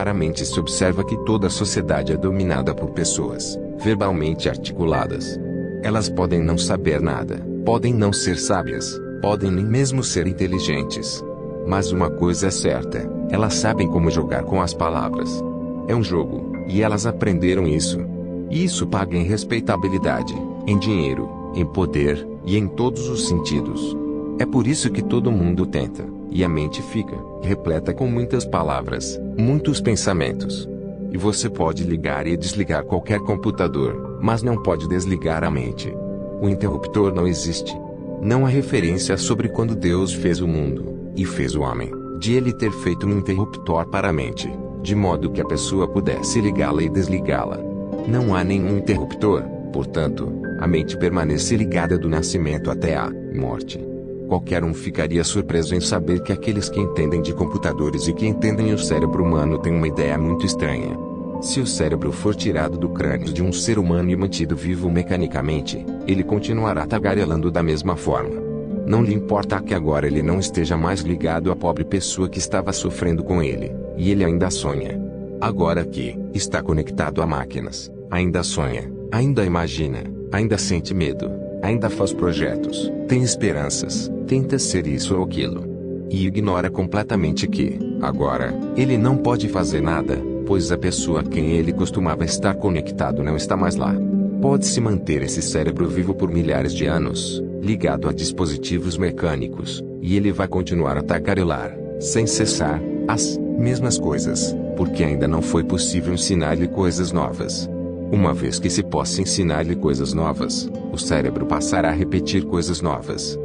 Raramente se observa que toda a sociedade é dominada por pessoas verbalmente articuladas. Elas podem não saber nada, podem não ser sábias, podem nem mesmo ser inteligentes. Mas uma coisa é certa, elas sabem como jogar com as palavras. É um jogo, e elas aprenderam isso. E isso paga em respeitabilidade, em dinheiro, em poder, e em todos os sentidos. É por isso que todo mundo tenta, e a mente fica repleta com muitas palavras, muitos pensamentos. E você pode ligar e desligar qualquer computador, mas não pode desligar a mente. O interruptor não existe. Não há referência sobre quando Deus fez o mundo, e fez o homem, de ele ter feito um interruptor para a mente, de modo que a pessoa pudesse ligá-la e desligá-la. Não há nenhum interruptor, portanto, a mente permanece ligada do nascimento até a morte. Qualquer um ficaria surpreso em saber que aqueles que entendem de computadores e que entendem o cérebro humano têm uma ideia muito estranha. Se o cérebro for tirado do crânio de um ser humano e mantido vivo mecanicamente, ele continuará tagarelando da mesma forma. Não lhe importa que agora ele não esteja mais ligado à pobre pessoa que estava sofrendo com ele, e ele ainda sonha. Agora que está conectado a máquinas, ainda sonha, ainda imagina, ainda sente medo, ainda faz projetos, tem esperanças, tenta ser isso ou aquilo. E ignora completamente que, agora, ele não pode fazer nada, pois a pessoa a quem ele costumava estar conectado não está mais lá. Pode-se manter esse cérebro vivo por milhares de anos, ligado a dispositivos mecânicos, e ele vai continuar a tagarelar, sem cessar, as mesmas coisas, porque ainda não foi possível ensinar-lhe coisas novas. Uma vez que se possa ensinar-lhe coisas novas, o cérebro passará a repetir coisas novas.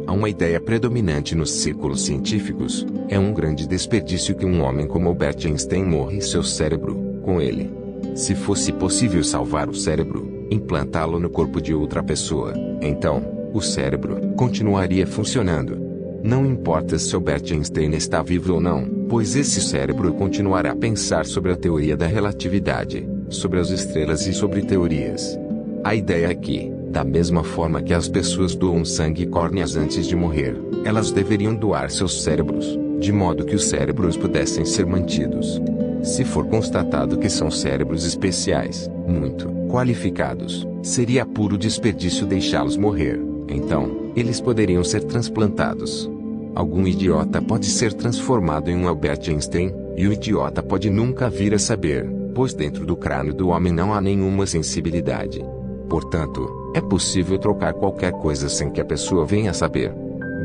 Há uma ideia predominante nos círculos científicos: é um grande desperdício que um homem como Albert Einstein morra e seu cérebro, com ele. Se fosse possível salvar o cérebro, implantá-lo no corpo de outra pessoa, então, o cérebro continuaria funcionando. Não importa se Albert Einstein está vivo ou não, pois esse cérebro continuará a pensar sobre a teoria da relatividade, sobre as estrelas e sobre teorias. A ideia é que, da mesma forma que as pessoas doam sangue e córneas antes de morrer, elas deveriam doar seus cérebros, de modo que os cérebros pudessem ser mantidos. Se for constatado que são cérebros especiais, muito qualificados, seria puro desperdício deixá-los morrer. Então, eles poderiam ser transplantados. Algum idiota pode ser transformado em um Albert Einstein, e o idiota pode nunca vir a saber, pois dentro do crânio do homem não há nenhuma sensibilidade. Portanto, é possível trocar qualquer coisa sem que a pessoa venha a saber.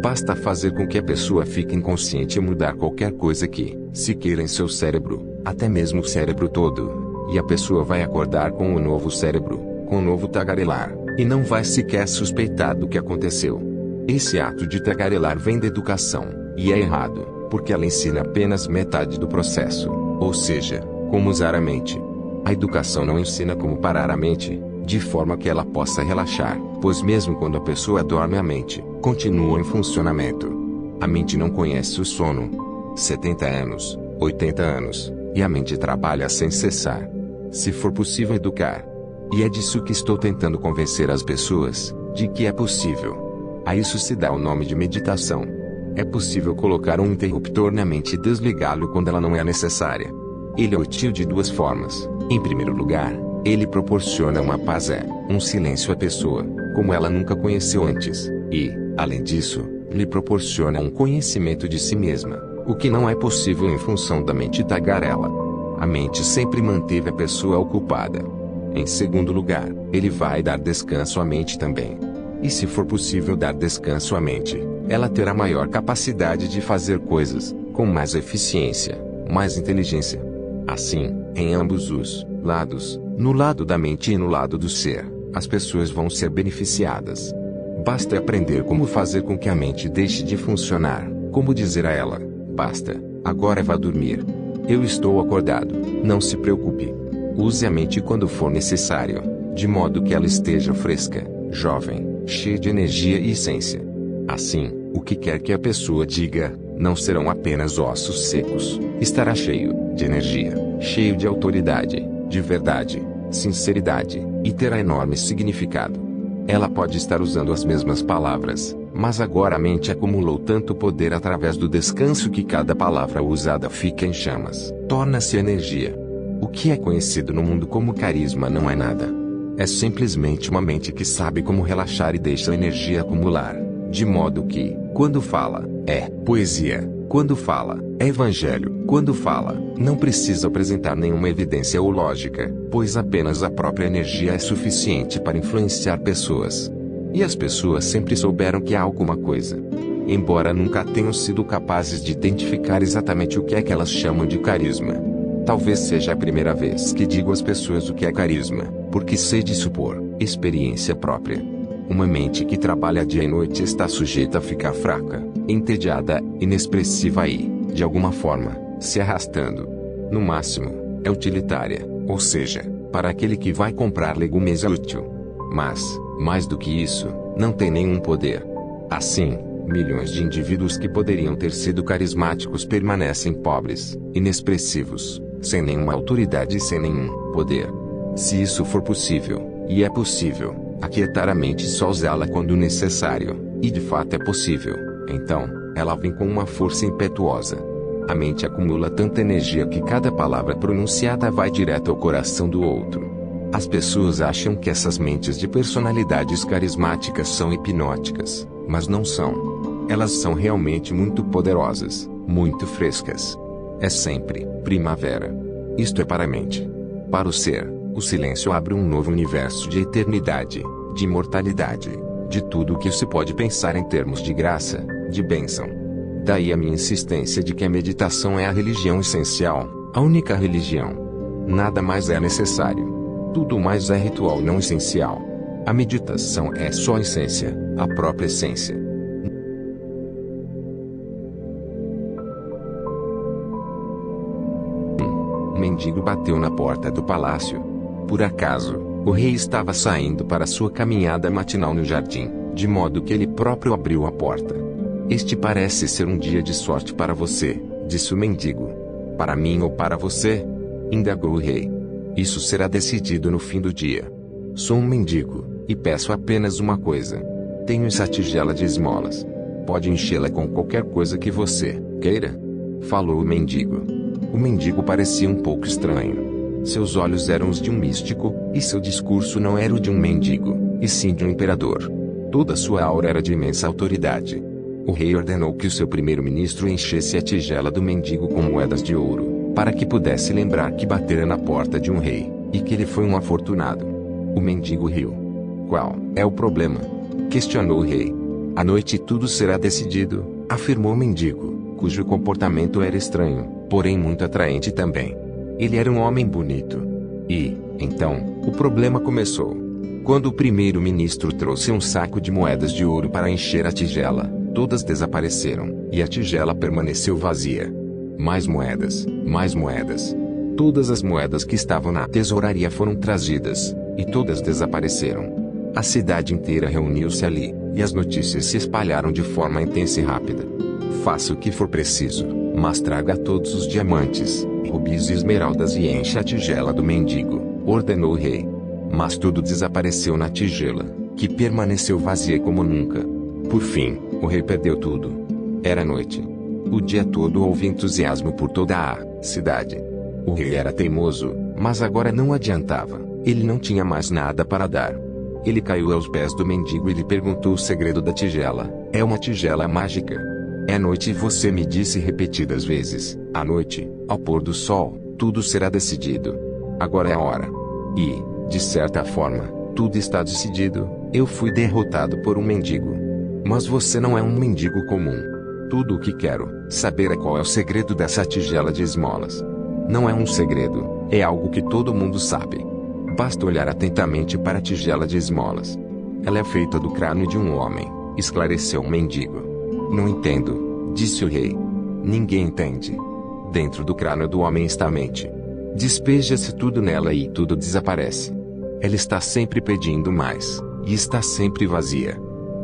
Basta fazer com que a pessoa fique inconsciente e mudar qualquer coisa que se queira em seu cérebro, até mesmo o cérebro todo, e a pessoa vai acordar com um novo cérebro, com um novo tagarelar, e não vai sequer suspeitar do que aconteceu. Esse ato de tagarelar vem da educação, e é errado, porque ela ensina apenas metade do processo, ou seja, como usar a mente. A educação não ensina como parar a mente, de forma que ela possa relaxar, pois mesmo quando a pessoa dorme a mente continua em funcionamento. A mente não conhece o sono. 70 anos, 80 anos, e a mente trabalha sem cessar. Se for possível educar. E é disso que estou tentando convencer as pessoas, de que é possível. A isso se dá o nome de meditação. É possível colocar um interruptor na mente e desligá-lo quando ela não é necessária. Ele é útil de duas formas. Em primeiro lugar, ele proporciona uma paz, um silêncio à pessoa, como ela nunca conheceu antes, e, além disso, lhe proporciona um conhecimento de si mesma, o que não é possível em função da mente tagarela. A mente sempre manteve a pessoa ocupada. Em segundo lugar, ele vai dar descanso à mente também. E se for possível dar descanso à mente, ela terá maior capacidade de fazer coisas, com mais eficiência, mais inteligência. Assim, em ambos os lados, no lado da mente e no lado do ser, as pessoas vão ser beneficiadas. Basta aprender como fazer com que a mente deixe de funcionar, como dizer a ela: basta, agora vá dormir. Eu estou acordado, não se preocupe. Use a mente quando for necessário, de modo que ela esteja fresca, jovem, cheia de energia e essência. Assim, o que quer que a pessoa diga, não serão apenas ossos secos, estará cheio de energia, cheio de autoridade, de verdade, sinceridade, e terá enorme significado. Ela pode estar usando as mesmas palavras, Mas agora a mente acumulou tanto poder através do descanso que cada palavra usada fica em chamas, torna-se energia. O que é conhecido no mundo como carisma não é nada. É simplesmente uma mente que sabe como relaxar e deixa a energia acumular. De modo que, quando fala, é poesia. Quando fala, é evangelho. Quando fala, não precisa apresentar nenhuma evidência ou lógica, pois apenas a própria energia é suficiente para influenciar pessoas. E as pessoas sempre souberam que há alguma coisa. Embora nunca tenham sido capazes de identificar exatamente o que é que elas chamam de carisma. Talvez seja a primeira vez que digo às pessoas o que é carisma, porque sei de supor, experiência própria. Uma mente que trabalha dia e noite está sujeita a ficar fraca, entediada, inexpressiva e, de alguma forma, se arrastando. No máximo, é utilitária, ou seja, para aquele que vai comprar legumes é útil. Mas, mais do que isso, não tem nenhum poder. Assim, milhões de indivíduos que poderiam ter sido carismáticos permanecem pobres, inexpressivos, sem nenhuma autoridade e sem nenhum poder. Se isso for possível, e é possível, aquietar a mente e só usá-la quando necessário, e de fato é possível, então, ela vem com uma força impetuosa. A mente acumula tanta energia que cada palavra pronunciada vai direto ao coração do outro. As pessoas acham que essas mentes de personalidades carismáticas são hipnóticas, mas não são. Elas são realmente muito poderosas, muito frescas. É sempre primavera. Isto é para a mente. Para o ser, o silêncio abre um novo universo de eternidade, de imortalidade, de tudo o que se pode pensar em termos de graça, de bênção. Daí a minha insistência de que a meditação é a religião essencial, a única religião. Nada mais é necessário. Tudo mais é ritual não essencial. A meditação é só a essência, a própria essência. Um mendigo bateu na porta do palácio. Por acaso, o rei estava saindo para sua caminhada matinal no jardim, de modo que ele próprio abriu a porta. Este parece ser um dia de sorte para você, disse o mendigo. Para mim ou para você? Indagou o rei. Isso será decidido no fim do dia. Sou um mendigo, e peço apenas uma coisa. Tenho essa tigela de esmolas. Pode enchê-la com qualquer coisa que você queira. Falou o mendigo. O mendigo parecia um pouco estranho. Seus olhos eram os de um místico, e seu discurso não era o de um mendigo, e sim de um imperador. Toda sua aura era de imensa autoridade. O rei ordenou que o seu primeiro-ministro enchesse a tigela do mendigo com moedas de ouro, para que pudesse lembrar que batera na porta de um rei, e que ele foi um afortunado. O mendigo riu. Qual é o problema? Questionou o rei. À noite tudo será decidido, afirmou o mendigo, cujo comportamento era estranho, porém muito atraente também. Ele era um homem bonito. E, então, o problema começou. Quando o primeiro-ministro trouxe um saco de moedas de ouro para encher a tigela, todas desapareceram, e a tigela permaneceu vazia. Mais moedas, mais moedas. Todas as moedas que estavam na tesouraria foram trazidas, e todas desapareceram. A cidade inteira reuniu-se ali, e as notícias se espalharam de forma intensa e rápida. Faça o que for preciso, mas traga todos os diamantes, rubis e esmeraldas e encha a tigela do mendigo, ordenou o rei. Mas tudo desapareceu na tigela, que permaneceu vazia como nunca. Por fim, o rei perdeu tudo. Era noite. O dia todo houve entusiasmo por toda a cidade. O rei era teimoso, mas agora não adiantava. Ele não tinha mais nada para dar. Ele caiu aos pés do mendigo e lhe perguntou o segredo da tigela. É uma tigela mágica. É noite e você me disse repetidas vezes, à noite, ao pôr do sol, tudo será decidido. Agora é a hora. E, de certa forma, tudo está decidido. Eu fui derrotado por um mendigo. Mas você não é um mendigo comum. Tudo o que quero saber é qual é o segredo dessa tigela de esmolas. Não é um segredo, é algo que todo mundo sabe. Basta olhar atentamente para a tigela de esmolas. Ela é feita do crânio de um homem, esclareceu o mendigo. Não entendo, disse o rei. Ninguém entende. Dentro do crânio do homem está a mente. Despeja-se tudo nela e tudo desaparece. Ela está sempre pedindo mais, e está sempre vazia.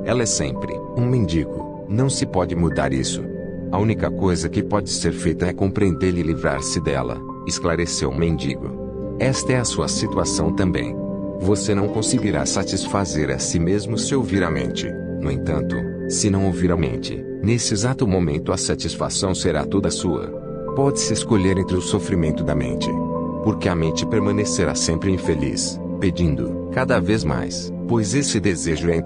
Ela é sempre um mendigo, não se pode mudar isso. A única coisa que pode ser feita é compreendê-la e livrar-se dela, esclareceu o mendigo. Esta é a sua situação também. Você não conseguirá satisfazer a si mesmo se ouvir a mente. No entanto, se não ouvir a mente, nesse exato momento a satisfação será toda sua. Pode-se escolher entre o sofrimento da mente, porque a mente permanecerá sempre infeliz, pedindo, cada vez mais, pois esse desejo é